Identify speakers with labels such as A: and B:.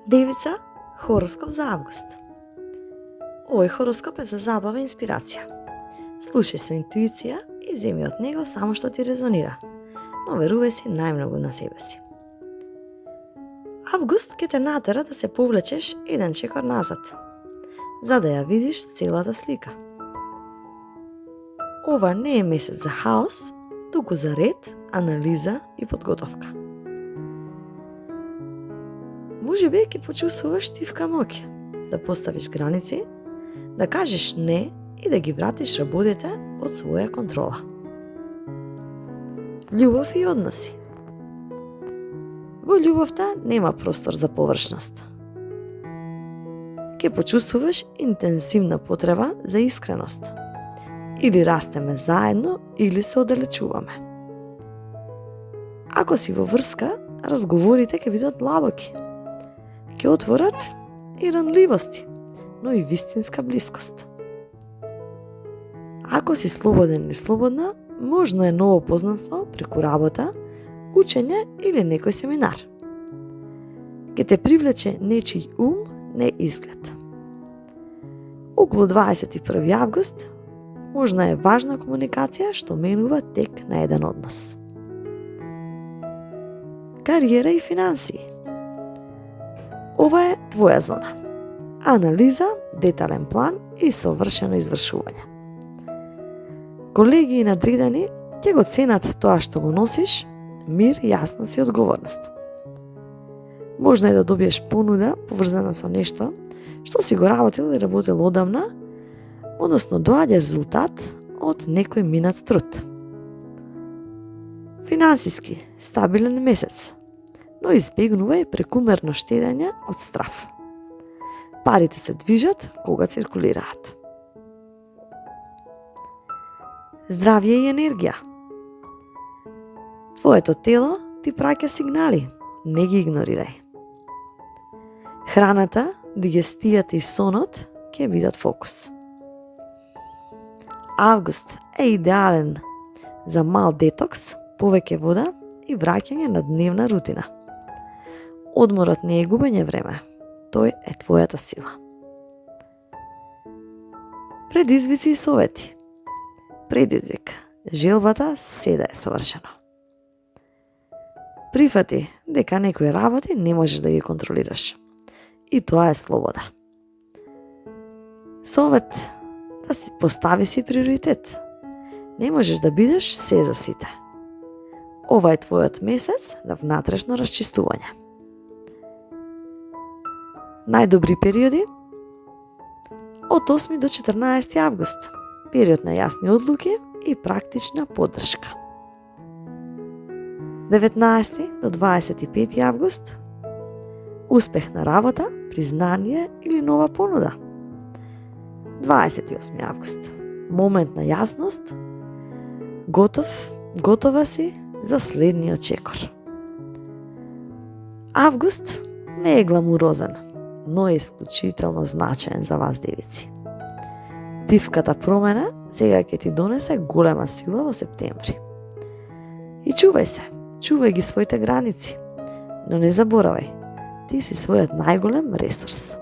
A: Девица, хороскоп за август. Овој хороскоп е за забава и инспирација. Слушај со интуиција и земи од него само што ти резонира, но верувај си најмногу на себе си. Август ќе те натера да се повлечеш еден чекор назад, за да ја видиш целата слика. Ова не е месец за хаос, туку за ред, анализа и подготовка. Можеби ќе почувствуваш тивка моќ да поставиш граници, да кажеш не и да ги вратиш работите под своја контрола. Љубов и односи. Во љубовта нема простор за површност. Ќе почувствуваш интензивна потреба за искреност. Или растеме заедно, или се оддалечуваме. Ако си во врска, разговорите ќе бидат длабоки. Ќе отворат и ранливости, но и вистинска блискост. Ако си слободен или слободна, можно е ново познанство преку работа, учење или некој семинар. Ќе те привлече нечиј ум, не изглед. Околу 21. август можна е важна комуникација што менува тек на еден однос. Кариера и финансии. Ова е твоја зона. Анализа, детален план и совршено извршување. Колеги и надредени ќе го ценат тоа што го носиш, мир, јасност и одговорност. Можно е да добиеш понуда поврзана со нешто што си го работил и работел одамна, односно доаѓа резултат од некој минат труд. Финансиски стабилен месец, но избегнувај прекумерно штедење од страв. Парите се движат кога циркулираат. Здравје и енергија. Твоето тело ти праќа сигнали, не ги игнорирај. Храната, дигестијата и сонот ќе бидат фокус. Август е идеален за мал детокс, повеќе вода и враќање на дневна рутина. Одморот не е губење време, тој е твојата сила. Предизвици и совети. Предизвик. Желбата седа е совршено. Прифати дека некои работи не можеш да ги контролираш. И тоа е слобода. Совет. Да си постави си приоритет. Не можеш да бидеш се за сите. Ова е твојот месец на внатрешно расчистување. Најдобри периоди од 8 до 14 август. Период на јасни одлуки и практична поддршка. 19 до 25 август. Успех на работа, признание или нова понуда. 28 август. Момент на јасност. Готова си за следниот чекор. Август не е гламурозен, но е исклучително значаен за вас, девици. Тивката промена сега ќе ти донесе голема сила во септември. И чувај ги своите граници, но не заборавај, ти си својот најголем ресурс.